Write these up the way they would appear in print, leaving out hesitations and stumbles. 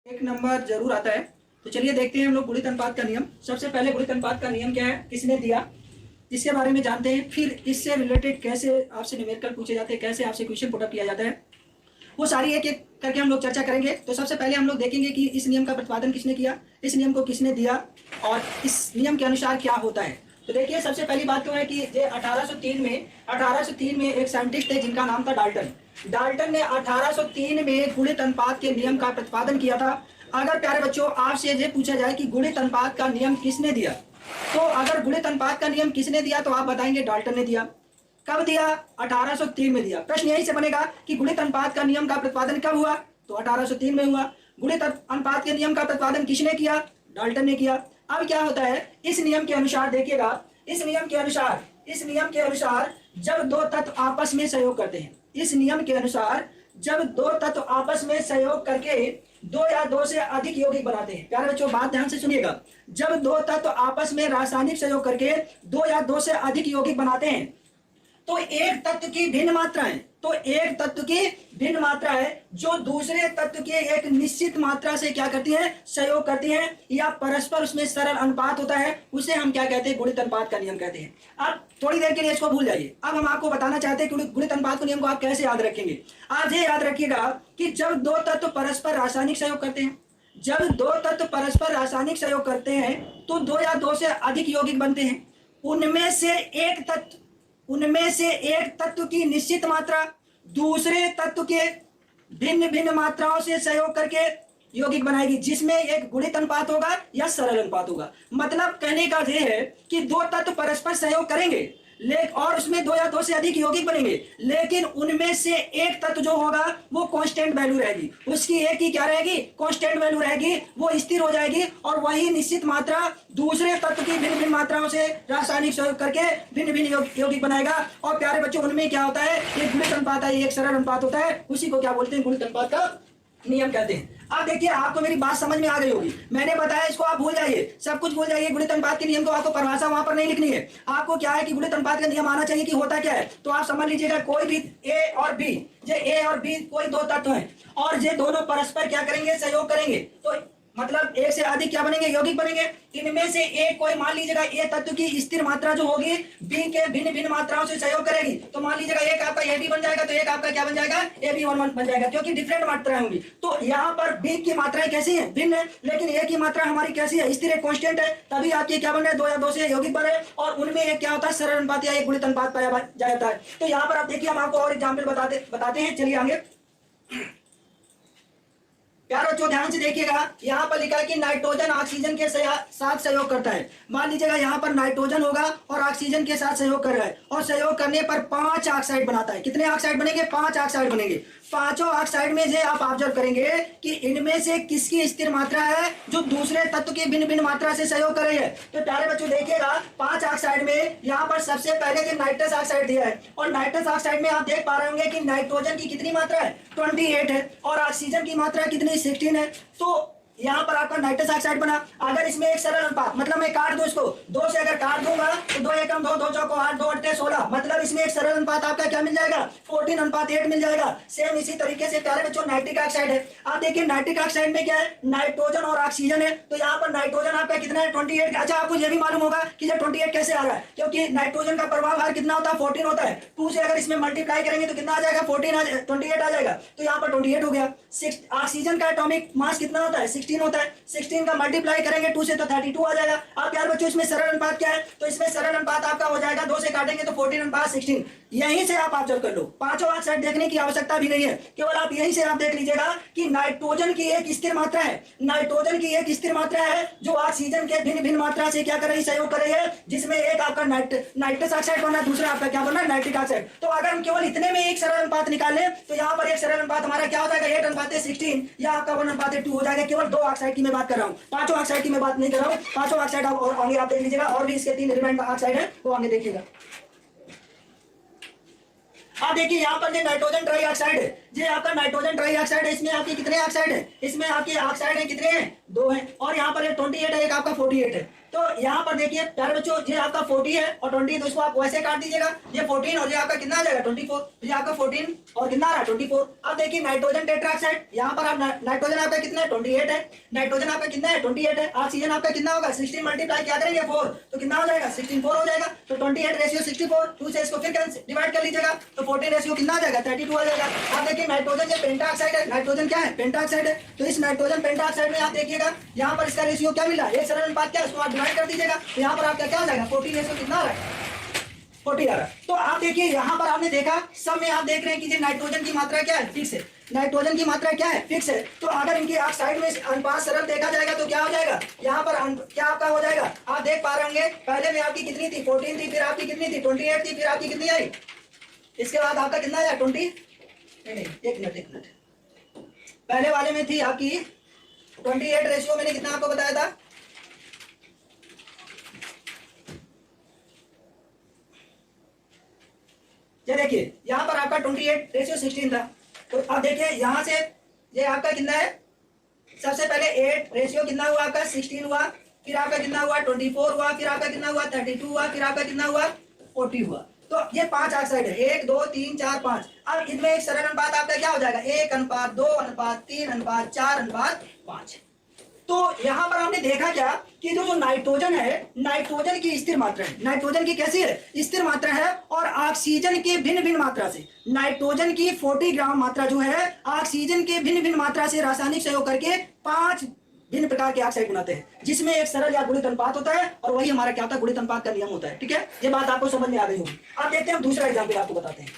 एक नंबर जरूर आता है। तो चलिए देखते हैं हम लोग गुणित अनुपात का नियम। सबसे पहले गुणित अनुपात का नियम क्या है, किसने दिया, इसके बारे में जानते हैं। फिर इससे रिलेटेड कैसे आपसे न्यूमेरिकल पूछे जाते हैं, कैसे आपसे क्वेश्चन पुटअप किया जाता है, वो सारी एक एक करके हम लोग चर्चा करेंगे। तो सबसे पहले हम लोग देखेंगे कि इस नियम का प्रतिपादन किसने किया, इस नियम को किसने दिया और इस नियम के अनुसार क्या होता है। तो देखिए सबसे पहली बात तो है कि ये 1803 में एक साइंटिस्ट थे जिनका नाम था डाल्टन। डाल्टन ने 1803 में गुणित अनुपात के नियम का प्रतिपादन किया था। अगर प्यारे बच्चों आपसे ये पूछा जाए कि गुणित अनुपात का नियम किसने दिया, तो अगर गुणित अनुपात का नियम किसने दिया तो आप बताएंगे डाल्टन ने दिया। कब दिया? 1803 में दिया। प्रश्न यही से बनेगा कि गुणित अनुपात का नियम का प्रतिपादन कब हुआ, तो 1803 में हुआ। गुणित अनुपात के नियम का प्रतिपादन किसने किया? डाल्टन ने किया। अब क्या होता है, इस नियम के अनुसार देखिएगा, इस नियम के अनुसार जब दो तत्व आपस में सहयोग करते हैं, इस नियम के अनुसार जब दो तत्व आपस में सहयोग करके दो या दो से अधिक यौगिक बनाते हैं। प्यारे बच्चों बात ध्यान से सुनिएगा, जब दो तत्व आपस में रासायनिक सहयोग करके दो या दो से अधिक यौगिक बनाते हैं तो एक तत्व की भिन्न मात्रा है जो दूसरे तत्व के एक निश्चित मात्रा से क्या करती है, सहयोग करती है, या परस्पर उसमें सरल अनुपात होता है, उसे हम क्या कहते हैं, गुणित अनुपात का नियम कहते हैं। अब थोड़ी देर के लिए इसको भूल जाइए। अब हम आपको बताना चाहते हैं कि गुणित अनुपात के नियम को आप कैसे याद रखेंगे। आज ये याद रखिएगा कि जब दो तत्व परस्पर रासायनिक सहयोग करते हैं, जब दो तत्व परस्पर रासायनिक सहयोग करते हैं तो दो या दो से अधिक यौगिक बनते हैं। उनमें से एक तत्व की निश्चित मात्रा दूसरे तत्व के भिन्न भिन्न मात्राओं से सहयोग करके यौगिक बनाएगी, जिसमें एक गुणित अनुपात होगा या सरल अनुपात होगा। मतलब कहने का यह है कि दो तत्व परस्पर सहयोग करेंगे और उसमें दो या दो से अधिक यौगिक बनेंगे, लेकिन उनमें से एक तत्व जो होगा वो कांस्टेंट वैल्यू रहेगी, उसकी एक ही क्या रहेगी, कांस्टेंट वैल्यू रहेगी, वो स्थिर हो जाएगी, और वही निश्चित मात्रा दूसरे तत्व की भिन्न भिन्न मात्राओं से रासायनिक सहयोग करके भिन्न भिन्न यौगिक बनाएगा। और प्यारे बच्चों उनमें क्या होता है, एक गुणित अनुपात है, एक सरल अनुपात होता है, उसी को क्या बोलते हैं, गुणित अनुपात का नियम कहते हैं। अब देखिए आपको मेरी बात समझ में आ गई होगी। मैंने बताया इसको आप भूल जाइए, सब कुछ भूल जाइए। गुणित अनुपात के नियम को आपको परिभाषा वहां पर नहीं लिखनी है। आपको क्या है कि गुणित अनुपात का नियम आना चाहिए कि होता क्या है। तो आप समझ लीजिएगा, कोई भी ए और बी, ये ए और बी कोई दो तत्व हैं और ये दोनों परस्पर क्या करेंगे, सहयोग करेंगे, तो मतलब एक से अधिक क्या बनेंगे, यौगिक बनेंगे। इनमें से एक कोई मान लीजिएगा ए तत्व की स्थिर मात्रा जो होगी बी के भिन्न भिन्न मात्राओं से सहयोग करेगी। तो मान लीजिएगा एक आपका ए बी बन जाएगा, तो एक आपका क्या बन जाएगा, ए बी वन बन जाएगा, क्योंकि डिफरेंट मात्राएं होंगी। तो यहाँ पर बी की मात्राएं कैसी है, भिन्न है, लेकिन ए की मात्रा हमारी कैसी है, स्थिर है, कांस्टेंट है। तभी आपके क्या बन रहे, दो या दो से यौगिक बने, और उनमें एक क्या होता है, सरल अनुपात या एक गुणित अनुपात पाया जाता है। तो यहाँ पर आप देखिए, हम आपको और एग्जाम्पल बताते हैं। चलिए आगे प्यारे बच्चों ध्यान से देखिएगा, यहाँ पर लिखा है कि नाइट्रोजन ऑक्सीजन के साथ सहयोग करता है। मान लीजिएगा यहाँ पर नाइट्रोजन होगा और ऑक्सीजन के साथ सहयोग कर रहा है, और सहयोग करने पर 5 ऑक्साइड बनाता है। कितने ऑक्साइड बनेंगे, 5 ऑक्साइड बनेंगे। पांचों ऑक्साइड में से आप ऑब्जर्व करेंगे कि इनमें से किसकी स्थिर मात्रा है जो दूसरे तत्व की भिन्न भिन्न मात्रा से सहयोग कर रही है। तो प्यारे बच्चों देखिएगा, 5 ऑक्साइड में यहाँ पर सबसे पहले जो नाइट्रस ऑक्साइड दिया है, और नाइट्रस ऑक्साइड में आप देख पा रहे होंगे कि नाइट्रोजन की कितनी मात्रा है, 28 है, और ऑक्सीजन की मात्रा कितनी, 16 है। तो यहाँ पर आपका नाइट्रस ऑक्साइड बना। अगर इसमें एक सरल अनुपात, मतलब मैं काट दूं इसको, 2 से अगर काट दूंगा तो 2 एकम 2, 2 चौको 8, 2 अट्ठे 16, मतलब इसमें एक सरल अनुपात आपका क्या मिल जाएगा, 14:8 मिल जाएगा। सेम इसी तरीके से प्यारे बच्चों नाइट्रिक ऑक्साइड है। आप देखिए नाइट्रिक ऑक्साइड में क्या है, नाइट्रोजन और ऑक्सीजन है। तो यहाँ पर नाइट्रोजन आपका कितना है, 28। अच्छा आपको ये भी मालूम होगा कि ये 28 कैसे आ रहा है, क्योंकि नाइट्रोजन का प्रभाव भार कितना होता है, 14 होता है। 2 से अगर इसमें मल्टीप्लाई करेंगे तो कितना आ जाएगा, 28 आ जाएगा। तो यहाँ पर 28 हो गया। ऑक्सीजन का एटॉमिक मास कितना होता है, 16 होता है। 16 का मल्टीप्लाई करेंगे 2 से तो 32 आ जाएगा। आप यार बच्चों इसमें सरल अनुपात क्या है, तो इसमें सरल अनुपात आपका हो जाएगा, 2 से काटेंगे तो 14:16। यहीं से आप ऑब्जर्व कर लो, पांचों ऑक्साइड देखने की आवश्यकता भी नहीं है, केवल आप यहीं से आप देख लीजिएगा कि नाइट्रोजन की एक स्थिर मात्रा है, नाइट्रोजन की एक स्थिर मात्रा है जो ऑक्सीजन के भिन्न भिन्न मात्रा से क्या कर रही है, सहयोग कर रही है, जिसमें एक आपका नाइट्रस ऑक्साइड बना, दूसरा आपका क्या बना, नाइट्रिक ऑक्साइड। तो अगर हम केवल इतने में एक सरल अनुपात निकाल लें तो यहाँ पर एक सरल अनुपात हमारा क्या हो जाएगा, 8:16, या आपका 1:2 हो जाएगा। केवल 2 ऑक्साइड की मैं बात कर रहा हूँ, पांचों ऑक्साइड की मैं बात नहीं कर रहा हूँ। पांचों ऑक्साइड और आगे आप देख लीजिएगा, और भी इसके 3 एलिमेंट ऑक्साइड है, वो आगे देखिएगा। आप देखिए यहाँ पर जो नाइट्रोजन ट्राई ऑक्साइड है, ये आपका नाइट्रोजन ट्राई ऑक्साइड है, इसमें आपके कितने ऑक्साइड है, इसमें आपके ऑक्साइड है कितने हैं, 2 हैं, और यहाँ पर 28 है, एक आपका 48 है। तो यहाँ पर देखिए प्यारे बच्चों, ये आपका 40 है और 20, तो इसको आप वैसे काट दीजिएगा, ये 14 और ये आपका कितना आ जाएगा 24, तो ये आपका 14 और कितना आ रहा है 24। अब देखिए नाइट्रोजन टेट्राऑक्साइड, यहाँ पर आप नाइट्रोजन आपका कितना है 28 है, नाइट्रोजन आपका कितना है 28 है, ऑक्सीजन आपका कितना होगा 16 मल्टीप्लाई क्या करेंगे 4, तो कितना हो जाएगा 16 हो जाएगा। तो 28 रेशियो 64, 2 से इसको फिर डिवाइड कर लीजिएगा, तो 14 रेशियो कितना आ जाएगा 32 आ जाएगा। आप देखिए नाइट्रोजन ये पेंटाऑक्साइड है, नाइट्रोजन क्या है पेंटाऑक्साइड है, तो इस नाइट्रोजन पेंटाऑक्साइड में आप देखिएगा यहाँ पर इसका रेशियो क्या मिला, एक सरल अनुपात क्या, उसको आप डिवाइड कर दीजिएगा, तो यहाँ पर आपका क्या आ जाएगा 40 रेशियो कितना आ रहा है 40 आ रहा है। तो आप देखिए यहाँ पर आपने देखा सब में आप देख रहे हैं कि नाइट्रोजन की मात्रा क्या है फिक्स है, नाइट्रोजन की मात्रा क्या है फिक्स है। तो अगर इनकी ऑक्साइड में अनुपात सरल देखा जाएगा तो क्या हो जाएगा, यहाँ पर क्या आपका हो जाएगा, आप देख पा रहे होंगे पहले में आपकी कितनी थी 14 थी, फिर आपकी कितनी थी 28 थी, फिर आपकी कितनी आई, इसके बाद आपका कितना आया 20, नहीं एक मिनट, पहले वाले में थी आपकी 28 रेशियो, मैंने कितना आपको बताया था, ये देखिए यहाँ पर आपका 28 रेशियो 16 था। तो अब देखिए यहाँ से ये आपका कितना है, सबसे पहले 8 रेशियो कितना हुआ आपका 16 हुआ, फिर आपका कितना हुआ 24 हुआ, फिर आपका कितना हुआ 32 हुआ, फिर आपका कितना हुआ 40 हुआ। तो ये 5 ऑक्साइड है, 1 2 3 4 5। अब इनमें एक सरल अनुपात आपका क्या हो जाएगा 1:2:3:4:5। तो यहाँ पर हमने देखा क्या कि जो नाइट्रोजन है, नाइट्रोजन की स्थिर मात्रा है, नाइट्रोजन की कैसी है स्थिर मात्रा है, और ऑक्सीजन के भिन्न भिन्न मात्रा से, नाइट्रोजन की 40 ग्राम मात्रा जो है ऑक्सीजन के भिन्न भिन्न मात्रा से रासायनिक सहयोग करके 5 भिन्न प्रकार के ऑक्साइड बनाते हैं, जिसमें एक सरल या गुणित अनुपात होता है, और वही हमारा क्या होता है गुणित अनुपात का नियम होता है। ठीक है, ये बात आपको समझ में आ गई होगी। अब देखते हैं हम दूसरा एग्जाम्पल आपको बताते हैं।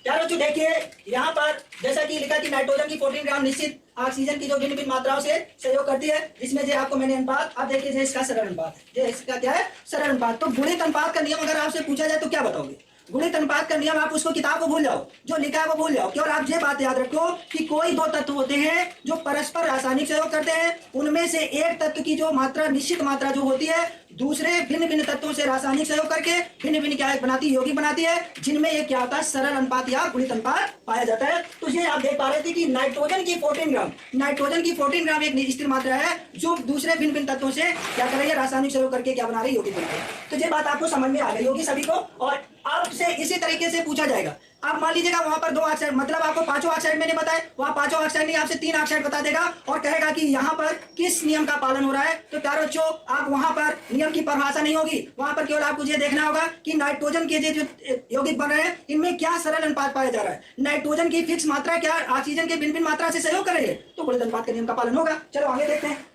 यार बच्चों देखिए यहाँ पर जैसा कि लिखा कि नाइट्रोजन की 14 ग्राम निश्चित ऑक्सीजन की जो भिन्न भिन्न मात्राओं से सहयोग करती है, जिसमें जो आपको मैंने अनुपात, आप देखिए इसका सरल अनुपात है, इसका क्या है सरल अनुपात। तो गुणित अनुपात का नियम अगर आपसे पूछा जाए तो क्या बताओगे, गुणित अनुपात का नियम, आप उसको किताब को भूल जाओ, जो लिखा है वो भूल जाओ, केवल आप ये बात याद रखो कि कोई 2 तत्व होते हैं जो परस्पर रासायनिक सहयोग करते हैं, उनमें से एक तत्व की जो मात्रा निश्चित मात्रा जो होती है दूसरे भिन्न भिन्न तत्वों से रासायनिक सहयोग करके भिन्न भिन्न क्या बनाती है, यौगिक बनाती है, जिनमें एक क्या होता है सरल अनुपात या गुणित अनुपात पाया जाता है। तो ये आप देख पा रहे थे कि नाइट्रोजन की 14 ग्राम, नाइट्रोजन की 14 ग्राम एक स्थिर मात्रा है जो दूसरे भिन्न भिन्न तत्वों से क्या कर रही है, रासायनिक सहयोग करके क्या बना रही है, यौगिक बना रही है। तो ये बात आपको समझ में आ गई होगी सभी को। और आपसे इसी तरीके से पूछा जाएगा, आप मान लीजिएगा वहां पर 2 ऑक्साइड, मतलब आपको 5 ऑक्साइड मैंने बताया, वहां 5 ऑक्साइड नहीं आपसे 3 ऑक्साइड बता देगा और कहेगा कि यहाँ पर किस नियम का पालन हो रहा है। तो प्यारे बच्चों आप वहां पर नियम की परिभाषा नहीं होगी, वहां पर केवल आपको ये देखना होगा कि नाइट्रोजन के जो यौगिक बन रहे हैं इनमें क्या सरल अनुपात पाया जा रहा है, नाइट्रोजन की फिक्स मात्रा क्या ऑक्सीजन के भिन्न भिन्न मात्रा से सहयोग कर रही है, तो गुणित अनुपात के नियम का पालन होगा। चलो आगे देखते हैं।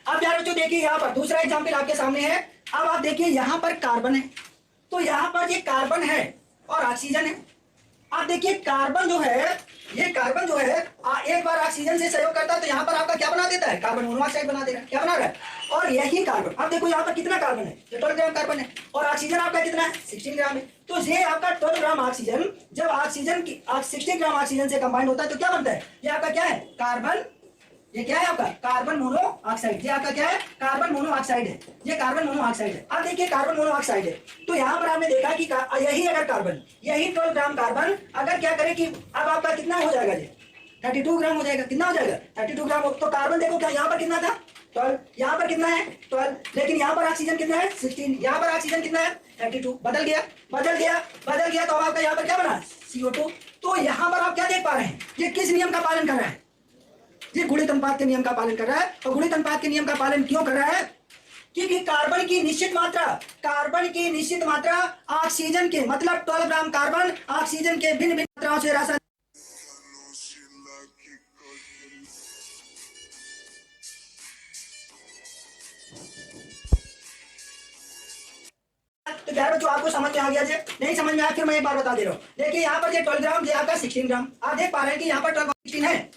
अब प्यारे बच्चों देखिए यहाँ पर दूसरा एग्जाम्पल आपके सामने है। अब आप देखिए यहाँ पर कार्बन है, तो यहाँ पर ये कार्बन है और ऑक्सीजन है। आप देखिए कार्बन जो है, ये कार्बन जो है एक बार ऑक्सीजन से सहयोग करता है तो यहाँ पर आपका क्या बना देता है, कार्बन मोनोऑक्साइड बना देगा, क्या बना रहा है। और यही कार्बन, अब देखो यहाँ पर कितना कार्बन है, 12 ग्राम कार्बन है, और ऑक्सीजन आपका कितना है 16 ग्राम है। तो ये आपका 12 ग्राम ऑक्सीजन जब ऑक्सीजन की 16 ग्राम ऑक्सीजन से कंबाइंड होता है तो क्या बनता है, ये आपका क्या है कार्बन, ये क्या है आपका कार्बन मोनोऑक्साइड, ये आपका क्या है कार्बन मोनोऑक्साइड है, ये कार्बन मोनोऑक्साइड है। अब देखिए कार्बन मोनोऑक्साइड है, तो यहाँ पर आपने देखा कि यही अगर कार्बन, यही 12 ग्राम कार्बन अगर क्या करे कि अब आपका कितना हो जाएगा, ये 32 ग्राम हो जाएगा, कितना हो जाएगा 32 ग्राम। तो कार्बन देखो क्या यहाँ पर कितना था 12, यहाँ पर कितना है 12, लेकिन यहाँ पर ऑक्सीजन कितना है 16, यहाँ पर ऑक्सीजन कितना है 32, बदल गया बदल गया बदल गया, तो आपका यहाँ पर क्या बना CO2। तो यहाँ पर आप क्या देख पा रहे हैं, ये किस नियम का पालन कर रहा है, ये गुणित अनुपात के नियम का पालन कर रहा है। और गुणित अनुपात के नियम का पालन क्यों कर रहा है, क्योंकि कार्बन की निश्चित मात्रा, कार्बन की निश्चित मात्रा ऑक्सीजन के, मतलब 12 ग्राम कार्बन ऑक्सीजन के भिन्न भिन्न मात्राओं से रासायनिक, तो प्यारे बच्चों आपको समझ में आ गया, जे नहीं समझ में आया फिर मैं एक बार बता दे रहा हूँ। देखिए यहाँ पर ये 12 ग्राम, ये आपका 16 ग्राम, आप देख पा रहे हैं कि यहाँ पर 12 16 है।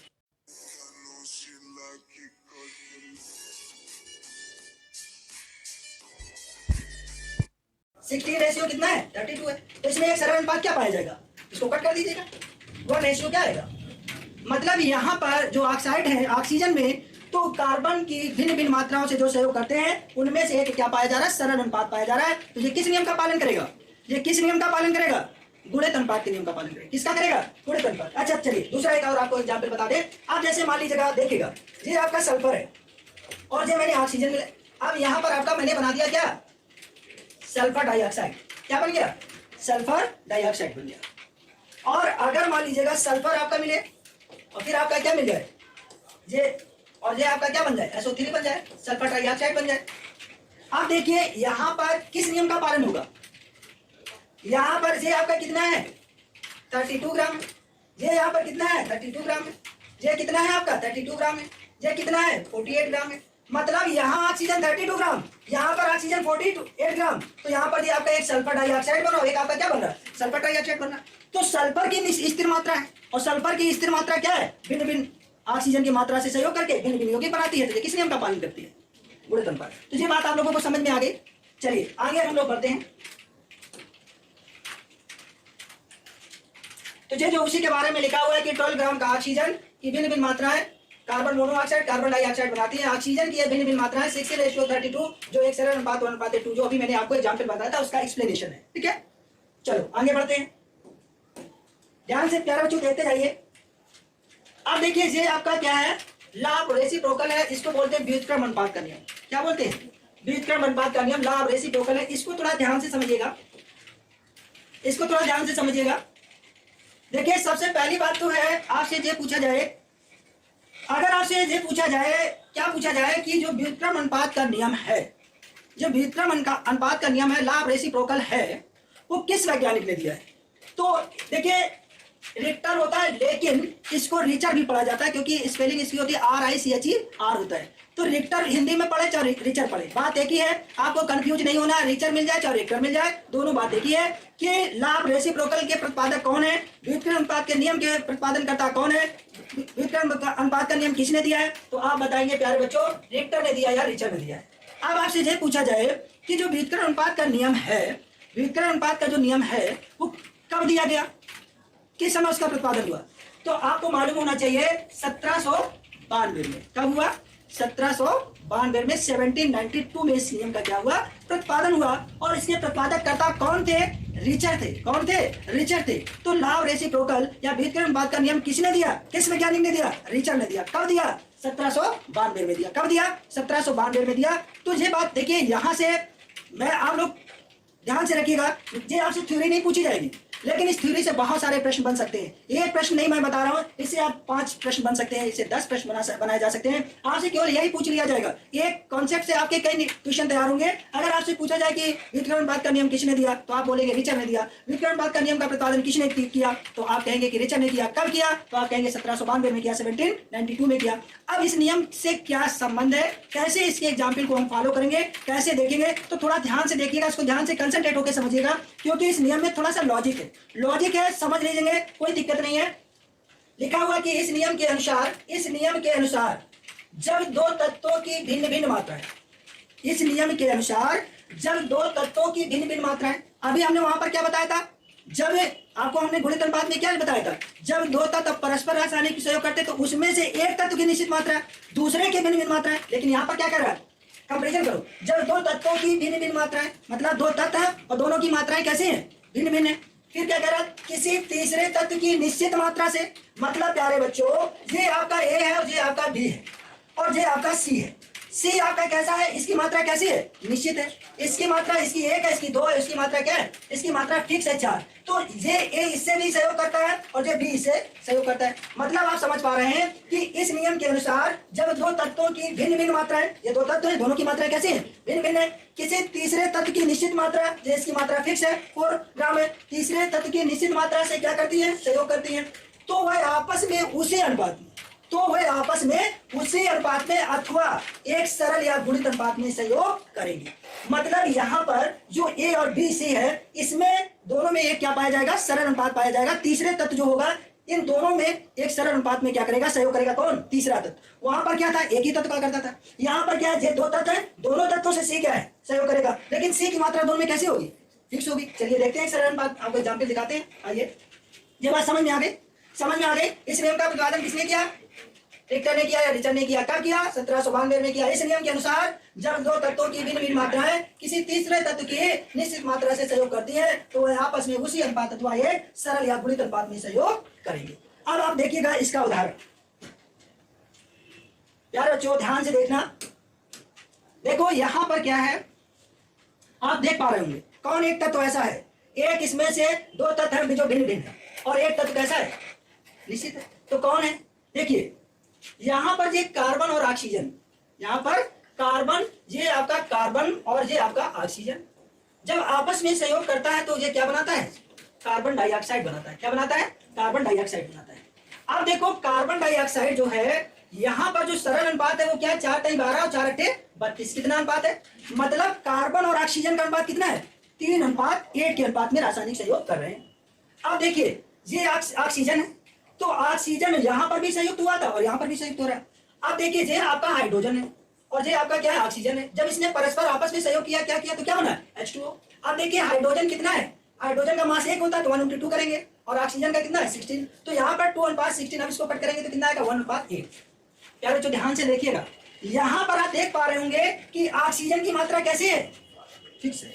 16 रेशियो कितना है 32 है। तो इसमें एक सरल अनुपात क्या पाया जाएगा, इसको कट कर दीजिएगा, वो रेशियो क्या आएगा, मतलब यहाँ पर जो ऑक्साइड है, ऑक्सीजन में तो कार्बन की भिन्न भिन्न मात्राओं से जो सहयोग करते हैं उनमें से एक क्या पाया जा रहा है, सरल अनुपात पाया जा रहा है। तो ये किस नियम का पालन करेगा, ये किस नियम का पालन करेगा, गुणित अनुपात के नियम का पालन करेगा। किसका करेगा, गुणित अनुपात। अच्छा चलिए दूसरा एक और आपको एग्जाम्पल बता दें। आप जैसे मान लीजिएगा, देखिएगा ये आपका सल्फर है और ये मैंने ऑक्सीजन मिला। अब यहाँ पर आपका मैंने बना दिया क्या, सल्फर डाइऑक्साइड। क्या बन गया, सल्फर डाइऑक्साइड बन गया। और अगर मान लीजिएगा सल्फर आपका मिले और फिर आपका क्या मिल जाए, ये और ये आपका क्या बन जाए, SO3 बन जाए, सल्फर डाइऑक्साइड बन जाए। अब देखिए यहाँ पर किस नियम का पालन होगा, यहाँ पर ये आपका कितना है 32 ग्राम, ये यहाँ पर कितना है 32 ग्राम है, ये कितना है आपका 32 ग्राम है, ये कितना है 48 ग्राम है। मतलब यहाँ ऑक्सीजन 32 ग्राम, यहाँ पर ऑक्सीजन 48 ग्राम। तो यहाँ पर ये आपका एक सल्फर डाइऑक्साइड बन रहा है, एक आपका क्या बन रहा है, सल्फर डाइऑक्साइड बन रहा है। तो सल्फर की स्थिर मात्रा है और सल्फर की स्थिर मात्रा क्या है, भिन्न भिन्न ऑक्सीजन की मात्रा से सहयोग करके भिन्न भिन्न यौगिक बनाती है। तो ये किस नियम का पालन करती है, गुणित अनुपात। तो ये बात आप लोगों को समझ में आ गई। चलिए आगे हम लोग बढ़ते हैं। तो ये जो उसी के बारे में लिखा हुआ है कि 12 ग्राम का ऑक्सीजन की भिन्न भिन्न मात्राएं कार्बन मोनोऑक्साइड कार्बन डाइऑक्साइड बनाती है। ऑक्सीजन की भिन्न भिन्न मात्राएं 6:32 जो एक सरल अनुपात 1:2 जो अभी मैंने आपको एग्जाम्पल बताया था उसका एक्सप्लेनेशन है। ठीक है, चलो आगे बढ़ते हैं। ध्यान से प्यारे बच्चों देखते जाइए। अब देखिए ये आपका क्या है, लॉ ऑफ रेसिप्रोकल है, इसको बोलते हैं व्युत्क्रम अनुपात का नियम। क्या बोलते हैं, व्युत्क्रम अनुपात का नियम, लॉ ऑफ रेसिप्रोकल है। इसको थोड़ा ध्यान से समझिएगा, इसको थोड़ा ध्यान से समझिएगा। देखिए सबसे पहली बात तो है, आपसे ये पूछा जाए, अगर आपसे ये पूछा जाए, क्या पूछा जाए कि जो व्युत्क्रम अनुपात का नियम है, जो व्युत्क्रम अनुपात का नियम है, लॉ ऑफ रेसिप्रोकल है, वो किस वैज्ञानिक ने दिया है। तो देखिए रिक्टर होता है, लेकिन इसको रिचर भी पढ़ा जाता है क्योंकि स्पेलिंग इसकी होती है RICHER होता है। तो रिक्टर हिंदी में पढ़े चाहे रिचर पढ़े, बात एक ही है, आपको कंफ्यूज नहीं होना। रिचर मिल जाए चाहे रिक्टर मिल जाए, दोनों बात एक ही है कि लॉ ऑफ रेसिप्रोकल के प्रतिपादक कौन है, व्युत्क्रम अनुपात के नियम के प्रतिपादन करता कौन है, व्युत्क्रम अनुपात का नियम किसने दिया है। तो आप बताएंगे प्यारे बच्चों, रिक्टर ने दिया या रिचर ने दिया है। अब आपसे यह पूछा जाए कि जो व्युत्क्रम अनुपात का नियम है, व्युत्क्रम अनुपात का जो नियम है वो कब दिया गया, किस समय उसका प्रतिपादन हुआ। तो आपको मालूम होना चाहिए 1792 में। कब हुआ, 1792 में, 1792 में इस नियम का क्या हुआ, प्रतिपादन हुआ। और इसके प्रतिपादक कर्ता कौन थे, रिचर थे। कौन थे, रिचर थे। तो लॉ ऑफ रेसिप्रोकल या व्युत्क्रम अनुपात का नियम किसने दिया, किस वैज्ञानिक ने दिया, रिचर ने दिया। कब दिया, 1792 में दिया। कब दिया, 1792 में दिया। तो ये बात देखिए, यहां से मैं, आप लोग ध्यान से रखिएगा, ये आपसे थ्योरी नहीं पूछी जाएगी, लेकिन इस थ्योरी से बहुत सारे प्रश्न बन सकते हैं। एक प्रश्न नहीं मैं बता रहा हूं, इससे आप 5 प्रश्न बन सकते हैं, इससे 10 प्रश्न बनाए जा सकते हैं। आपसे केवल यही पूछ लिया जाएगा, एक कॉन्सेप्ट से आपके कई क्वेश्चन तैयार होंगे। अगर आपसे पूछा जाए कि व्युत्क्रम अनुपात का नियम किसने दिया, तो आप बोलेंगे रिचर ने दिया। व्युत्क्रम अनुपात का नियम का प्रतिपादन किसने किया, तो आप कहेंगे कि रिचर ने किया। कब किया, तो आप कहेंगे 1792 में किया, 1792 में किया। अब इस नियम से क्या संबंध है, कैसे इसके एग्जाम्पल को हम फॉलो करेंगे, कैसे देखेंगे, तो थोड़ा ध्यान से देखिएगा, इसको ध्यान से कंसंट्रेट होकर समझिएगा, क्योंकि इस नियम में थोड़ा सा लॉजिक है। लॉजिक है, समझ लीजिएंगे, कोई दिक्कत नहीं है। लिखा हुआ कि इस नियम के अनुसार, इस नियम के अनुसार जब दो तत्वों की भिन्न भिन्न मात्राएं, इस नियम के अनुसार जब दो तत्वों की भिन्न भिन्न मात्राएं, अभी हमने वहां पर क्या बताया था, जब आपको हमने गुणित अनुपात में क्या बताया था, जब दो तत्व परस्पर रासायनिक सहयोग करते तो उसमें से एक तत्व की निश्चित मात्रा दूसरे की भिन्न भिन्न मात्रा है। लेकिन यहाँ पर क्या कर रहा है, कंपैरिजन करो। जब दो तत्वों की भिन्न भिन्न मात्राएं, मतलब दो तत्व है और दोनों की मात्राएं कैसी हैं, भिन्न भिन्न है। फिर क्या कह रहा है, किसी तीसरे तत्व की निश्चित मात्रा से। मतलब प्यारे बच्चों, ये आपका A है और ये आपका B है और ये आपका C है। C आपका कैसा है, इसकी मात्रा कैसी है, निश्चित है। इसकी मात्रा, इसकी 1 है, इसकी 2 है, इसकी मात्रा क्या है, इसकी मात्रा फिक्स है 4। तो ये A इससे भी सहयोग करता है और ये B इससे सहयोग करता है। मतलब आप समझ पा रहे हैं कि इस नियम के अनुसार जब दो तत्वों की भिन्न भिन्न मात्राएं, ये दो तत्व हैं, दोनों की मात्रा कैसी है, भिन्न भिन्न है। किसी तीसरे तत्व की निश्चित मात्रा, जिसकी मात्रा फिक्स है 4 ग्राम है, तीसरे तत्व की निश्चित मात्रा से क्या करती है, सहयोग करती है। तो वह आपस में उसी अनुपात में, तो वह आपस में उसी अनुपात में अथवा एक सरल या गुणित अनुपात में सहयोग करेंगे। मतलब यहाँ पर जो A और B C है, इसमें दोनों में एक क्या पाया जाएगा, सरल अनुपात पाया जाएगा। तीसरे तत्व जो होगा, इन दोनों में एक सरल अनुपात में क्या करेगा, सहयोग करेगा। कौन, तीसरा तत्व। वहां पर क्या था, एक ही तत्व का करता था। यहाँ पर क्या है, दो तत्व है, दोनों तत्वों से C क्या है, सहयोग करेगा। लेकिन C की मात्रा दोनों में कैसी होगी, फिक्स होगी। चलिए देखते हैं सरल अनुपात, आपको एग्जाम्पल दिखाते हैं। आइए, ये बात समझ में आ गई, समझ में आ गई। इस नियम का प्रतिपादन किसने किया, रिक्टर ने किया या रिचर्ड ने किया। कब किया? 1792 में किया। इस नियम के अनुसार जब दो तत्वों की भिन्न भिन्न मात्राएं किसी तीसरे तत्व की निश्चित मात्रा से सहयोग करती है तो वह आपस में उसी अनुपात अथवा एक सरल या गुणित अनुपात में सहयोग करेंगे। अब आप देखिएगा इसका उदाहरण। प्यारे बच्चों ध्यान से देखना। देखो यहां पर क्या है, आप देख पा रहे होंगे कौन एक तत्व ऐसा है, एक इसमें से दो तत्व हैं जो भिन्न भिन्न है और एक तत्व कैसा है निश्चित है। तो कौन है? देखिए यहां पर ये कार्बन और ऑक्सीजन, यहां पर कार्बन, ये आपका कार्बन और ये आपका ऑक्सीजन जब आपस में सहयोग करता है तो ये क्या बनाता है? कार्बन डाइऑक्साइड बनाता है। क्या बनाता है? कार्बन डाइऑक्साइड बनाता है। अब देखो कार्बन डाइऑक्साइड जो है यहां पर जो सरल अनुपात है वो क्या है? 4:12 और 4:32। कितना अनुपात है? मतलब कार्बन और ऑक्सीजन का अनुपात कितना है? 3:1 के अनुपात में रासायनिक सहयोग कर रहे हैं। अब देखिए ये ऑक्सीजन है तो ऑक्सीजन यहां पर भी संयुक्त हुआ था और यहां पर भी संयुक्त हो रहा है। अब देखिए ये आपका हाइड्रोजन है और ये आपका क्या है? ऑक्सीजन है। जब इसने परस्पर आपस में सहयोग किया, क्या किया? तो क्या बना? H2O। अब देखिए हाइड्रोजन कितना है? हाइड्रोजन का मास 1 होता है तो 1/2 करेंगे और ऑक्सीजन का कितना है? 16। तो यहाँ पर 2:16। अब इसको कट करेंगे तो कितना आएगा? 1:8। यार बच्चों ध्यान से देखिएगा, यहां पर आप देख पा रहे होंगे कि ऑक्सीजन की मात्रा कैसी है? फिक्स है।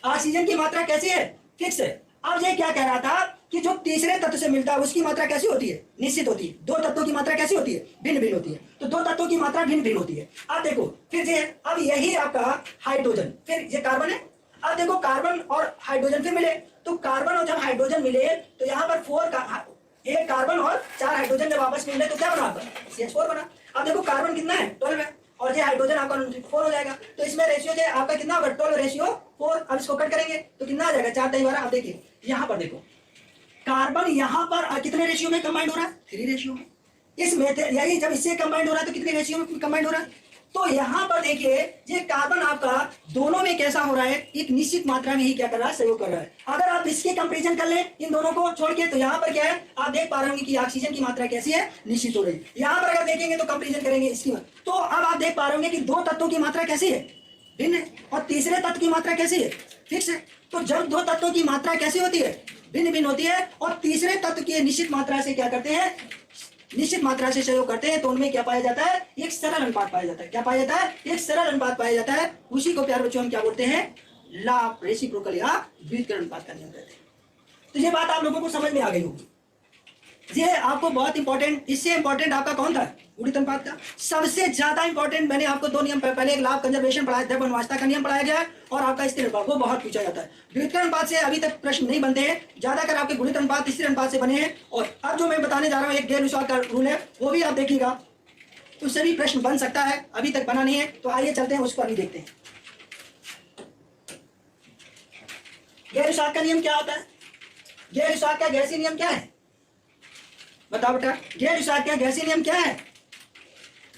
ऑक्सीजन की मात्रा कैसी है? फिक्स है। अब ये क्या कह रहा था कि जो तीसरे तत्व से मिलता है उसकी मात्रा कैसी होती है? निश्चित होती है। दो तत्वों की मात्रा कैसी होती है? भिन्न भिन्न होती है। तो दो तत्वों की मात्रा भिन्न भिन्न होती है। अब देखो फिर ये, अब यही आपका हाइड्रोजन, फिर ये कार्बन है। अब देखो कार्बन और हाइड्रोजन फिर मिले तो कार्बन और जब हाइड्रोजन मिले तो यहाँ पर 4 का एक कार्बन और 4 हाइड्रोजन जब आपस में मिले तो क्या बना? CH4 बना। अब देखो कार्बन कितना है? 12 है और ये हाइड्रोजन आपका 4 हो जाएगा। तो इसमें रेशियो जो आपका कितना होगा? 12:4। अब इसको कट करेंगे तो कितना आ जाएगा? 4:12। अब देखिए यहाँ पर देखो कार्बन यहाँ पर कितने रेशियो में कंबाइंड हो रहा है? 3 रेशियो में। इसमें यही जब इससे कंबाइंड हो रहा है तो कितने रेशियो में कंबाइंड हो रहा है? तो यहाँ पर देखिए ये कार्बन आपका दोनों में कैसा हो रहा है? एक निश्चित मात्रा में ही क्या कर रहा है? सहयोग कर रहा है। अगर आप इसके कंपैरिजन कर लें इन दोनों को छोड़ के तो यहाँ पर क्या है? आप देख पा रहे होंगे कि ऑक्सीजन की मात्रा कैसी है? निश्चित हो रही है। यहाँ पर अगर देखेंगे तो कंपैरिजन करेंगे इसकी, तो अब आप देख पा रहे होंगे कि दो तत्वों की मात्रा कैसी है? भिन्न है। और तीसरे तत्व की मात्रा कैसी है? फिक्स है। तो जब दो तत्वों की मात्रा कैसी होती है? भिन्न भिन्न होती है और तीसरे तत्व की निश्चित मात्रा से क्या करते हैं? निश्चित मात्रा से सहयोग करते हैं तो उनमें क्या पाया जाता है? एक सरल अनुपात पाया जाता है। क्या पाया जाता है? एक सरल अनुपात पाया जाता है। उसी को प्यारे बच्चों हम क्या बोलते हैं? लॉ ऑफ रेसिप्रोकल या व्युत्क्रमण अनुपात का नियम कहते हैं। तो ये बात आप लोगों को समझ में आ गई होगी। ये आपको बहुत इंपॉर्टेंट, इससे इंपॉर्टेंट आपका कौन था? गुणित अनुपात का। सबसे ज्यादा इंपॉर्टेंट मैंने आपको 2 नियम पहले एक लॉ ऑफ कंजर्वेशन पढ़ाया था, वनवास्ता का नियम पढ़ाया गया और आपका स्थिर अनुपात, वो बहुत पूछा जाता है। व्युत्क्रमण अनुपात से अभी तक प्रश्न नहीं बनते हैं, ज्यादातर आपके गुणित अनुपात स्थिर अनुपात से बने हैं। और अब जो मैं बताने जा रहा हूँ एक गैर-लुसाक का रूल है, वो भी आप देखिएगा, उससे भी प्रश्न बन सकता है, अभी तक बना नहीं है। तो आइए चलते हैं उसको अभी देखते हैं। गैर-लुसाक का नियम क्या होता है? गैर-लुसाक का गैसीय नियम क्या है? बताओ बेटा, गैर-लुसाक का गैसीय नियम क्या है?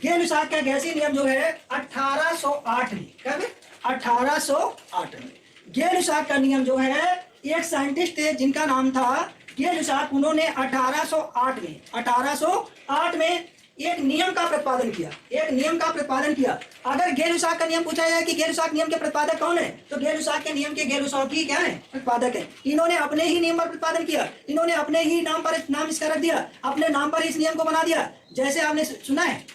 गैर-लुसाक का गैसीय नियम जो है 1808 में, कब? 1808 में गैर-लुसाक का नियम जो है, एक साइंटिस्ट थे जिनका नाम था गैर-लुसाक, उन्होंने 1808 में एक नियम का प्रतिपादन किया। एक नियम का प्रतिपादन किया। अगर गैर-लुसाक का नियम पूछा जाए कि गैर-लुसाक नियम के प्रतिपादक कौन है, तो गैर-लुसाक के नियम के गैर-लुसाक ही क्या है? प्रतिपादक है। इन्होंने अपने ही नियम पर प्रतिपादन किया, इन्होंने अपने ही नाम पर नाम इसका रख दिया, अपने नाम पर इस नियम को बना दिया। जैसे आपने सुना है,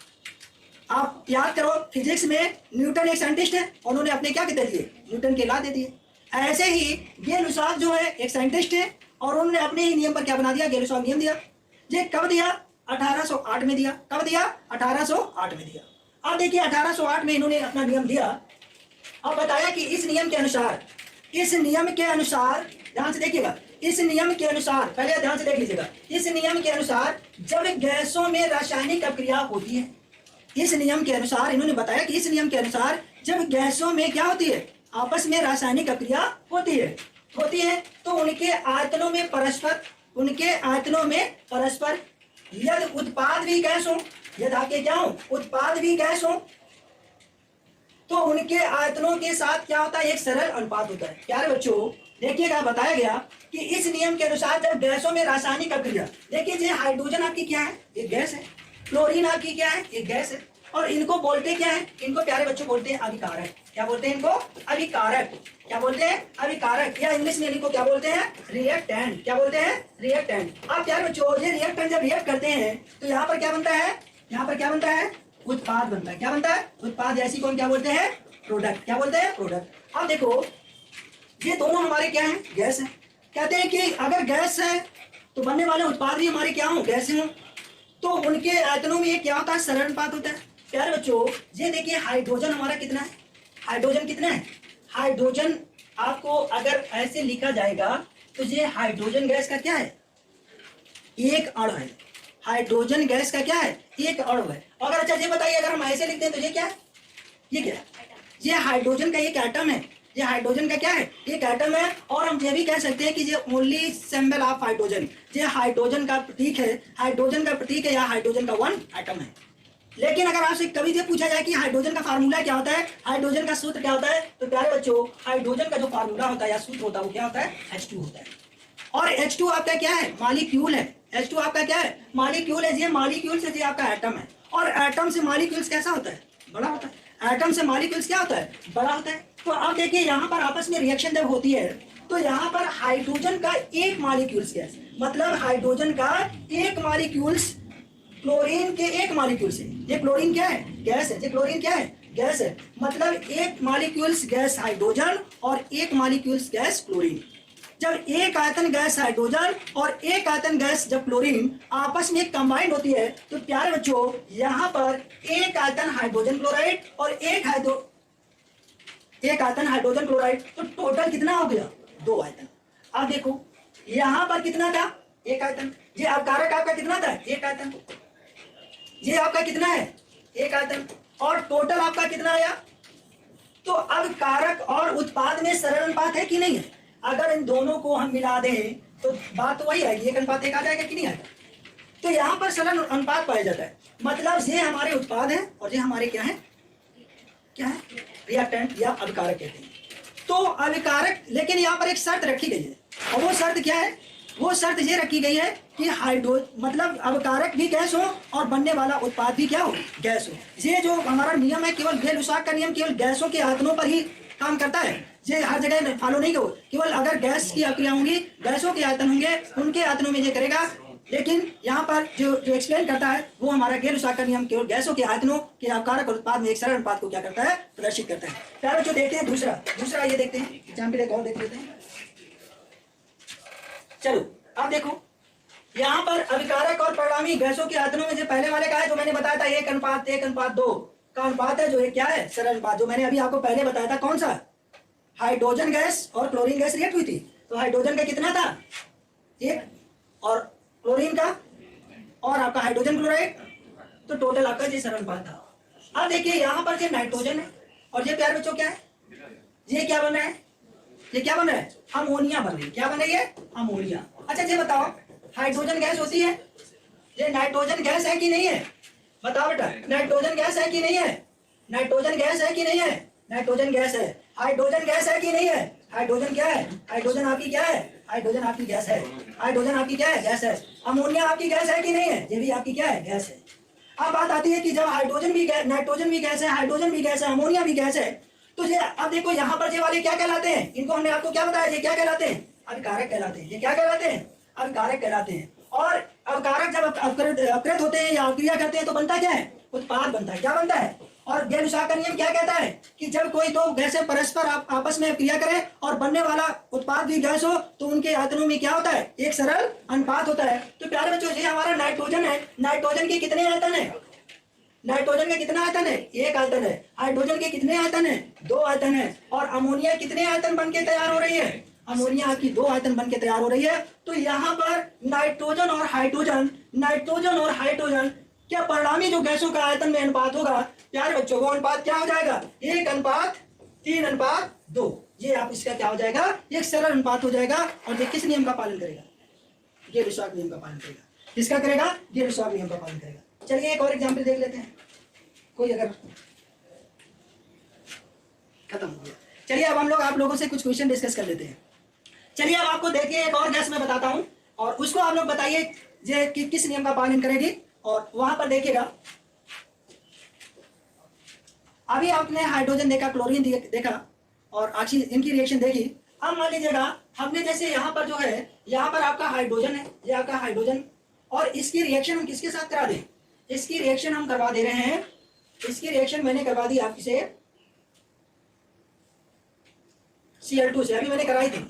आप याद करो, फिजिक्स में न्यूटन एक साइंटिस्ट है, उन्होंने अपने क्या दे दिए? न्यूटन के लॉ दे दिए। ऐसे ही गैर-लुसाक जो है एक साइंटिस्ट है और उन्होंने अपने ही नियम पर क्या बना दिया? गैर-लुसाक नियम दिया। ये कब दिया? 1808 में दिया। कब दिया? 1808 में दिया। अब देखिए 1808 में इन्होंने अपना नियम दिया। अब बताया कि इस नियम के अनुसार, इस नियम के अनुसार, ध्यान से देखिएगा, इस नियम के अनुसार, पहले ध्यान से देख लीजिएगा, इस नियम के अनुसार जब गैसों में रासायनिक अभिक्रिया होती है, इस नियम के अनुसार इन्होंने बताया कि इस नियम के अनुसार जब गैसों में क्या होती है? आपस में रासायनिक अभिक्रिया होती है तो उनके आयतनों में परस्पर यदि उत्पाद भी गैस हो, यदि आपके क्या हो? उत्पाद भी गैस हो, तो उनके आयतनों के साथ क्या होता है? एक सरल अनुपात होता है। प्यारे बच्चों देखिएगा, बताया गया कि इस नियम के अनुसार जब गैसों में रासायनिक अभिक्रिया, देखिए ये हाइड्रोजन आपकी क्या है? एक गैस है। क्लोरीन आपकी क्या है? एक गैस है। और इनको बोलते क्या है? इनको प्यारे बच्चों बोलते हैं अभिकारक। क्या बोलते हैं इनको? अभिकारक। क्या बोलते हैं? अभिकारक, या इंग्लिश में इनको क्या बोलते हैं? रिएक्टेंट। क्या बोलते हैं? रिएक्टेंट। अब प्यारे बच्चों ये रिएक्टेंट जब रिएक्ट करते हैं तो यहाँ पर क्या बनता है? यहाँ पर क्या बनता है, उत्पाद बनता है। क्या बनता है, उत्पाद। ऐसी को हम क्या बोलते हैं, प्रोडक्ट। क्या बोलते हैं, प्रोडक्ट। अब देखो ये दोनों हमारे क्या हैं, गैस है। कहते हैं कि अगर गैस है तो बनने वाले उत्पाद भी हमारे क्या हो, गैस हो। तो उनके आयतनों में ये क्या होता है, सरल अनुपात होता है। प्यारे बच्चों ये देखिए हाइड्रोजन हमारा कितना है, हाइड्रोजन कितना है, हाइड्रोजन आपको अगर ऐसे लिखा जाएगा तो ये हाइड्रोजन गैस का क्या है, एक अणु है। हाइड्रोजन गैस का क्या है, एक अणु है। अगर अच्छा ये बताइए अगर हम ऐसे लिखते हैं तो ये क्या है, ये क्या है, ये हाइड्रोजन का एक एटम है। ये हाइड्रोजन का क्या है, एक एटम है। और हम ये भी कह सकते हैं कि ये ओनली सिंबल ऑफ हाइड्रोजन, ये हाइड्रोजन का प्रतीक है, हाइड्रोजन का प्रतीक है या हाइड्रोजन का वन एटम है। लेकिन अगर आपसे कभी ये पूछा जाए कि हाइड्रोजन का फार्मूला क्या होता है, हाइड्रोजन का सूत्र क्या होता है, तो प्यारे बच्चों हाइड्रोजन का जो फार्मूला होता है या सूत्र होता है वो क्या होता है, H2 होता है। और H2 आपका क्या है, मॉलिक्यूल है। H2 आपका क्या है, मॉलिक्यूल है। ये मॉलिक्यूल से ये आपका एटम है। और एटम से मॉलिक्यूल्स कैसा होता है, बड़ा होता है। एटम से मॉलिक्यूल्स क्या होता है, बड़ा होता है। तो आप देखिए यहाँ पर आपस में रिएक्शन जब होती है तो यहाँ पर हाइड्रोजन का एक मॉलिक्यूल्स गैस, मतलब हाइड्रोजन का एक मॉलिक्यूल्स क्लोरीन के एक मॉलिक्यूल से, ये क्लोरीन क्या है, गैस है। ये क्लोरीन क्या है, गैस है। मतलब एक मॉलिक्यूल्स गैस हाइड्रोजन और एक मॉलिक्यूल्स गैस क्लोरीन। जब एक आयतन गैस हाइड्रोजन और एक आयतन गैस जब क्लोरीन आपस में कंबाइंड होती है तो प्यारे बच्चों यहाँ पर एक आयतन हाइड्रोजन क्लोराइड और एक आयतन हाइड्रोजन क्लोराइड, तो टोटल कितना हो गया, 2 आयतन। अब देखो यहाँ पर कितना था, एक आयतन। ये कारक आपका कितना था, एक आयतन। ये आपका कितना है, एक आयतन। और टोटल आपका कितना आया। तो अब कारक और उत्पाद में सरल अनुपात है कि नहीं है। अगर इन दोनों को हम मिला दें तो बात तो वही आएगी, एक अनुपात एक आ जाएगा कि नहीं आएगा। तो यहाँ पर सरल अनुपात पाया जाता है। मतलब ये हमारे उत्पाद हैं और ये हमारे क्या है, क्या है, रिएक्टेंट या अभिकारक कहते हैं। तो अभिकारक, लेकिन यहाँ पर एक शर्त रखी गई है और वो शर्त क्या है, वो शर्त ये रखी गई है कि मतलब अभिकारक भी गैस हो और बनने वाला उत्पाद भी क्या हो, गैस हो। ये जो हमारा नियम है केवल गैस-लुसाक का नियम केवल गैसों के आयतनों पर ही काम करता है। ये हर जगह फॉलो नहीं हो, केवल अगर गैस की अक्रिया होंगी, गैसों के आयतन होंगे, उनके आयतनों में ये करेगा। लेकिन यहाँ पर जो एक्सप्लेन करता है वो हमारा गैर-लुसाक का नियम केवल गैसों के आयतनों के अभिकारक और उत्पाद में एक सरल अनुपात को क्या करता है, प्रदर्शित करता है। प्यारे जो देखते हैं दूसरा ये देखते हैं, एग्जाम्पल एक और देख लेते हैं। चलो अब देखो यहाँ पर अभिकारक और परिणामी गैसों के आयतनों में जो पहले वाले का है, जो मैंने बताया था 1:1:2 का अनुपात है, जो ये क्या है, सरल अनुपात। जो मैंने अभी आपको पहले बताया था कौन सा, हाइड्रोजन गैस और क्लोरीन गैस रिएक्ट हुई थी, तो हाइड्रोजन का कितना था, 1, और क्लोरीन का और आपका हाइड्रोजन क्लोराइड, तो टोटल आपका ये सरल अनुपात था। अब देखिए यहाँ पर ये नाइट्रोजन है और ये प्यारे बच्चों क्या है, ये क्या बन रहा है, ये क्या बन रहा है, अमोनिया बन रही है। क्या बन रही है, अमोनिया। अच्छा ये बताओ हाइड्रोजन गैस होती है, ये नाइट्रोजन गैस है कि नहीं है, बताओ बेटा, नाइट्रोजन गैस है कि नहीं है, नाइट्रोजन गैस है कि नहीं है, नाइट्रोजन गैस है। हाइड्रोजन गैस है कि नहीं है, हाइड्रोजन क्या है, हाइड्रोजन आपकी क्या है, हाइड्रोजन आपकी गैस है। हाइड्रोजन आपकी क्या है, गैस है। अमोनिया आपकी गैस है कि नहीं है, ये भी आपकी क्या है, गैस है। अब बात आती है कि जब हाइड्रोजन भी नाइट्रोजन भी गैस है, हाइड्रोजन भी गैस है, अमोनिया भी गैस है, तो ये अब देखो यहाँ पर ये वाले क्या कहलाते हैं, इनको हमने आपको क्या बताया, ये क्या कहलाते हैं, अभिकारक कहलाते हैं। ये क्या कहलाते हैं, अभिकारक कहलाते हैं। और अभिकारक जब अपकृत होते हैं या अक्रिया करते हैं तो बनता क्या है, उत्पाद बनता है। क्या बनता है, और गैर-लुसाक का नियम क्या कहता है कि जब कोई दो गैसें परस्पर आपस में क्रिया करें और बनने वाला उत्पाद भी गैस हो तो उनके आयतनों में क्या होता है, एक सरल अनुपात होता है। तो प्यारे बच्चों ये हमारा नाइट्रोजन है, नाइट्रोजन के कितने आयतन है, नाइट्रोजन के कितना आयतन है, 1 आयतन है। हाइड्रोजन के कितने आयतन है, 2 आयतन है। और अमोनिया कितने आयतन बन के तैयार हो रही है, अमोनिया आपकी 2 आयतन बन के तैयार हो रही है। तो यहाँ पर नाइट्रोजन और हाइड्रोजन क्या परिणामी जो गैसों का आयतन में अनुपात होगा प्यारे बच्चों, वो अनुपात क्या हो जाएगा, 1:3:2। ये आप इसका क्या हो जाएगा, एक सरल अनुपात हो जाएगा। और ये किस नियम का पालन करेगा, गैर-लुसाक नियम का पालन करेगा। किसका करेगा, गैर-लुसाक नियम का पालन करेगा। चलिए एक और एग्जाम्पल देख लेते हैं, कोई अगर खत्म हो गया। चलिए अब हम लोग आप लोगों से कुछ क्वेश्चन डिस्कस कर लेते हैं। चलिए अब आपको देखिए एक और गैस मैं बताता हूं और उसको आप लोग बताइए कि किस नियम का पालन करेगी। और वहां पर देखिएगा, अभी आपने हाइड्रोजन देखा, क्लोरीन देखा और ऑक्सीजन, इनकी रिएक्शन देखी। अब मान लीजिएगा हमने जैसे यहाँ पर जो है, यहाँ पर आपका हाइड्रोजन है, ये आपका हाइड्रोजन, और इसकी रिएक्शन हम किसके साथ करा दें, इसकी रिएक्शन हम करवा दे रहे हैं। इसकी रिएक्शन मैंने करवा दी आपकी से Cl2 से, अभी मैंने कराई थी।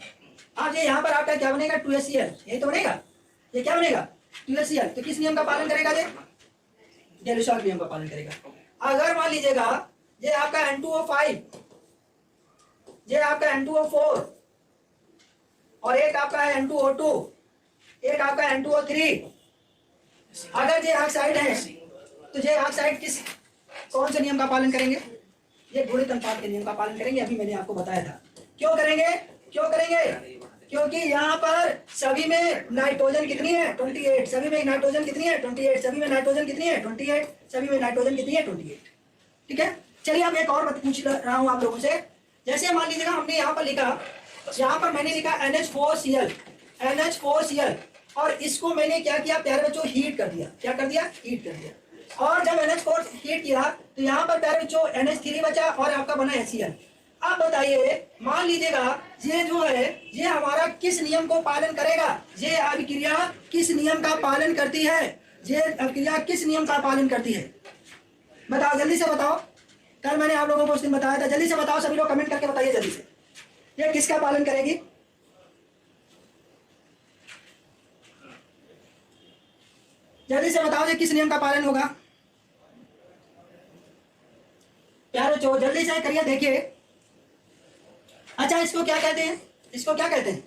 अब ये यहाँ पर आपका क्या बनेगा 2HCl, यही तो बनेगा। ये क्या बनेगा 2HCl। तो किस नियम का पालन करेगा ये गैलुसार्ग नियम का पालन करेगा। अगर मान लीजिएगा ये आपका N2O5, ये आपका N2O4 और एक आपका है N2O2, एक आपका N2O3, अगर ये ऑक्साइड है तो ये ऑक्साइड किस कौन से नियम का पालन करेंगे? ये घूर्णित अनुपात के नियम का पालन करेंगे। अभी मैंने आपको बताया था। क्यों करेंगे? क्यों करेंगे? क्योंकि यहाँ पर सभी में नाइट्रोजन कितनी है 28, सभी में नाइट्रोजन कितनी है 28, सभी में नाइट्रोजन कितनी है 28, सभी में नाइट्रोजन कितनी है 28। ठीक है, चलिए अब एक और बात पूछ रहा हूँ आप लोगों से। जैसे मान लीजिएगा हमने यहाँ पर लिखा, यहाँ पर मैंने लिखा NH4Cl, NH4Cl, और इसको मैंने क्या किया प्यारे बच्चों, हीट कर दिया। क्या कर दिया? हीट कर दिया। और जब NH4 हीट किया तो यहाँ पर प्यारे बच्चों NH3 बचा और आपका बना HCl। अब बताइए, मान लीजिएगा ये जो है ये हमारा किस नियम को पालन करेगा? ये अभिक्रिया किस नियम का पालन करती है? ये अभिक्रिया किस नियम का पालन करती है? बताओ, जल्दी से बताओ। कल मैंने आप लोगों को उस दिन बताया था, जल्दी से बताओ, सभी लोग कमेंट करके बताइए जल्दी से। ये किसका पालन करेगी? जल्दी से बताओ, ये किस नियम का पालन होगा? प्यारे बच्चों जल्दी से करिए, देखिए। अच्छा, इसको क्या कहते हैं? इसको क्या कहते हैं?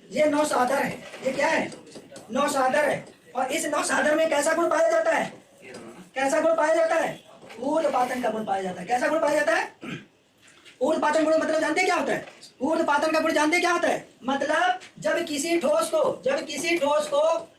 ये नौसादर है। ये क्या है? नौसादर है। और इस नौसादर में कैसा गुण पाया जाता है? कैसा गुण पाया जाता है? ऊर्ध्वपातन का गुण पाया जाता है। कैसा गुण पाया जाता है? ऊर्ध्वपातन गुण मतलब जानते क्या होता है? ऊर्ध्वपातन का गुण जानते क्या होता है? मतलब जब किसी ठोस को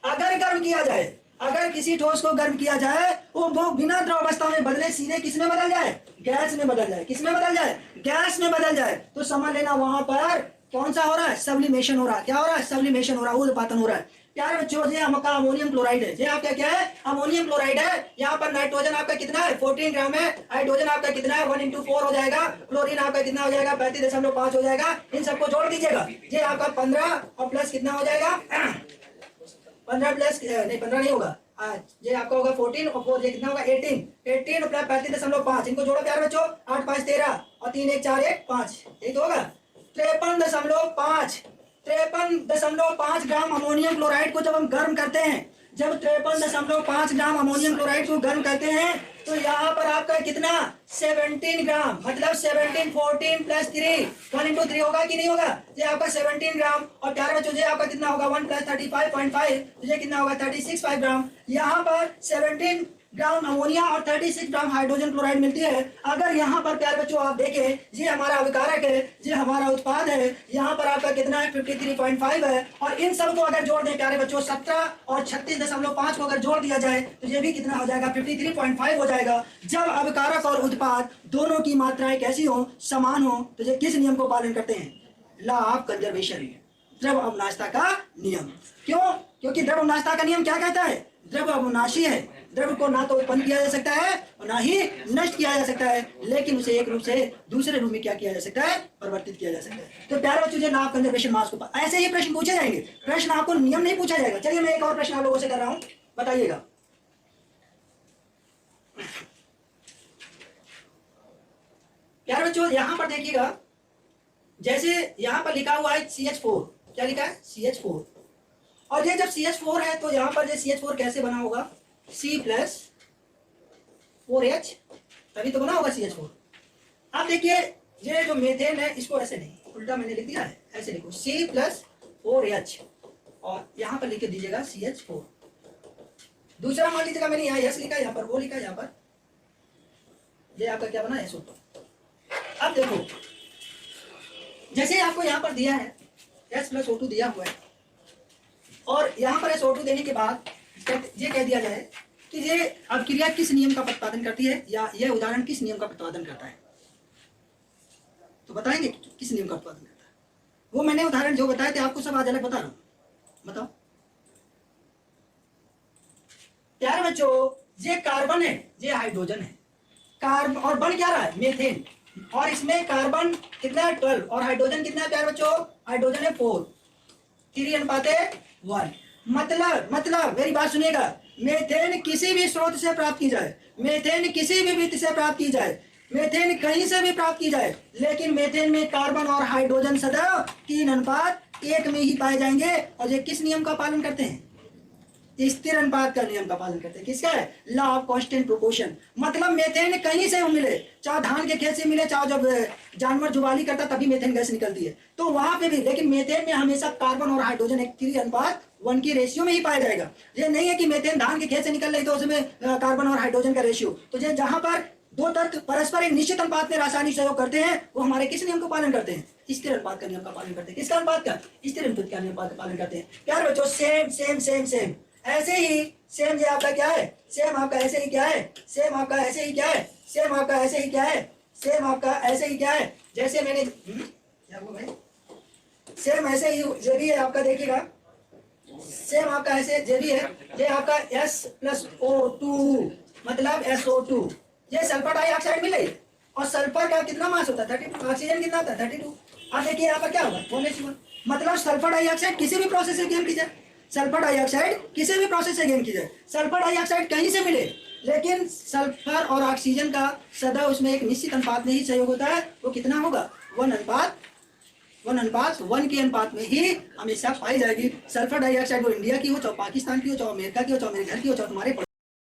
अगर गर्म किया जाए, अगर किसी ठोस को गर्म किया जाए वो बिना द्रव अवस्था में बदले सीधे किस में बदल जाए? गैस में बदल जाए। किस में बदल जाए? गैस में बदल जाए। तो समझ लेना वहां पर कौन सा हो रहा है? सब्लिमेशन हो रहा है। क्या हो रहा है? सब्लिमेशन हो रहा है, ऊर्ध्वपातन हो रहा है। प्यारे बच्चों, ये आपका अमोनियम क्लोराइड है। ये आपका क्या है? अमोनियम क्लोराइड है। यहाँ पर नाइट्रोजन आपका कितना है? 14 ग्राम है। हाइड्रोजन आपका कितना है? 1 × 4 हो जाएगा। क्लोरीन आपका कितना हो जाएगा? 35.5 हो जाएगा। इन सबको जोड़ दीजिएगा, ये आपका 15 और प्लस कितना हो जाएगा? 15 प्लस नहीं, 15 नहीं होगा, ये आपका होगा 14 और 4 ये कितना होगा? 18 प्लस 35.5। इनको जोड़ो प्यारे बच्चों, 8 5 13 और 3 1 4 1 5, यही तो होगा। 53.5 ग्राम अमोनियम क्लोराइड को जब हम गर्म करते हैं, जब 53.5 ग्राम अमोनियम क्लोराइड को गर्म करते हैं तो यहाँ पर आपका कितना? 17 ग्राम। मतलब 17 14 प्लस 3 1 × 3 होगा कि नहीं होगा? ये आपका 17 ग्राम। और प्यारे बच्चों ये आपका कितना होगा? 1 + 35.5, तो ये कितना होगा? 36.5 ग्राम। यहाँ पर 17 ग्राम अमोनिया और 36 ग्राम हाइड्रोजन क्लोराइड मिलती है। अगर यहाँ पर प्यारे बच्चों आप देखें, ये हमारा अभिकारक है, ये हमारा उत्पाद है। यहाँ पर आपका कितना है? 53.5 है। और इन सब को अगर जोड़ दें प्यारे बच्चों, 17 और 36.5 को अगर जोड़ दिया जाए तो ये भी कितना हो जाएगा? 53.5 हो जाएगा। जब अभिकारक और उत्पाद दोनों की मात्राएं कैसी हो? समान हो, तो ये किस नियम को पालन करते हैं? लॉ ऑफ कंजर्वेशन, द्रव अवनाशता का नियम। क्यों? क्योंकि द्रव अवनाशता का नियम क्या कहता है? द्रव अविनाशी है। द्रव को ना तो उत्पन्न किया जा सकता है और ना ही नष्ट किया जा सकता है, लेकिन उसे एक रूप से दूसरे रूप में क्या किया जा सकता है? परिवर्तित किया जा सकता है। तो प्यारे बच्चों, लॉ ऑफ कंजर्वेशन मास को ऐसे ही प्रश्न पूछे जाएंगे। प्रश्न आपको नियम नहीं पूछा जाएगा। चलिए मैं एक और प्रश्न आप लोगों से कर रहा हूं, बताइएगा। प्यारे बच्चों यहाँ पर देखिएगा, जैसे यहाँ पर लिखा हुआ है CH4। क्या लिखा है? CH4। और ये जब CH4 है तो यहाँ पर ये CH4 कैसे बना होगा? C+4H, तभी तो बना होगा CH4। अब देखिए, ये जो मेथेन है इसको ऐसे नहीं, उल्टा मैंने लिख दिया है, ऐसे लिखो C+4H और यहाँ पर लिख दीजिएगा CH4। दूसरा मान लीजिएगा मैंने यहाँ S लिखा, यहाँ पर वो लिखा, यहाँ पर ये आपका क्या बना? SO2। अब देखो, जैसे आपको यहाँ पर दिया है S+O2 दिया हुआ है और यहाँ पर SO2 देने के बाद ये कह दिया जाए कि ये अभिक्रिया किस नियम का प्रतिपादन करती है, या यह उदाहरण किस नियम का प्रतिपादन करता है? तो बताएंगे किस नियम का प्रतिपादन करता है? वो मैंने उदाहरण जो बताए थे आपको सब आज अलग बता रहा हूं, बताओ। प्यारे बच्चों, ये कार्बन है, ये हाइड्रोजन है। कार्बन और बन क्या रहा है? मेथेन। और इसमें कार्बन कितना है? 12 और हाइड्रोजन कितना है प्यारे बच्चों? हाइड्रोजन है 4, 3:1। मतलब मेरी बात सुनिएगा, मीथेन किसी भी स्रोत से प्राप्त की जाए, मीथेन किसी भी वित्त से प्राप्त की जाए, मीथेन कहीं से भी प्राप्त की जाए, लेकिन मीथेन में कार्बन और हाइड्रोजन सदैव 3:1 में ही पाए जाएंगे। और ये किस नियम का पालन करते हैं? स्थिर अनुपात का नियम का पालन करते हैं। किसका है? Law of constant proportion. मतलब मीथेन कहीं से मिले, चाहे धान के खेत से मिले, चाहे जब जानवर जुबाली करता तभी मीथेन गैस निकलती है, तो वहां पे भी, लेकिन मीथेन में हमेशा कार्बन और हाइड्रोजन एक 3:1 की रेशियो में ही पाया जाएगा। ये नहीं है कि मीथेन धान के खेत से निकल रही तो उसमें कार्बन और हाइड्रोजन का रेशियो, तो ये जहां पर दो तत्व परस्पर एक निश्चित अनुपात में रासायनिक सहयोग करते हैं, वो हमारे किस नियम को पालन करते हैं? स्थिर अनुपात का नियम का पालन करते हैं। किसका अनुपात का? स्थिर अनुपात का नियम का पालन करते हैं। प्यारे बच्चों, सेम सेम सेम सेम ऐसे ही सेम, ये आपका क्या है? सेम आपका ऐसे ही क्या है? सेम आपका ऐसे ही क्या है? सेम आपका ऐसे ही क्या है? सेम आपका ऐसे ही क्या है? जैसे मैंने क्या हुआ भाई? सेम ऐसे ही ये भी है आपका, देखिएगा, सेम आपका ऐसे ये भी है, ये आपका S+O2 मतलब SO2, ये सल्फर डाइऑक्साइड मिले, और सल्फर का कितना मास होता है? 32, ऑक्सीजन कितना होता है? 32। अब देखिए यहाँ पर क्या होगा? 1:1। मतलब सल्फर डाइऑक्साइड किसी भी प्रोसेस से गेन की जाए, सल्फर डाइऑक्साइड किसी भी प्रोसेस से गेन की जाए, सल्फर डाइऑक्साइड कहीं से मिले, लेकिन सल्फर और ऑक्सीजन का सदा उसमें एक निश्चित अनुपात में ही सहयोग होता है। वो कितना होगा? 1:1 के अनुपात में ही हमेशा पाई जाएगी। सल्फर डाइऑक्साइड वो इंडिया की हो, चाहे पाकिस्तान की हो, चाहे अमेरिका की हो, चाहे मेरे घर की हो, चाहे तुम्हारे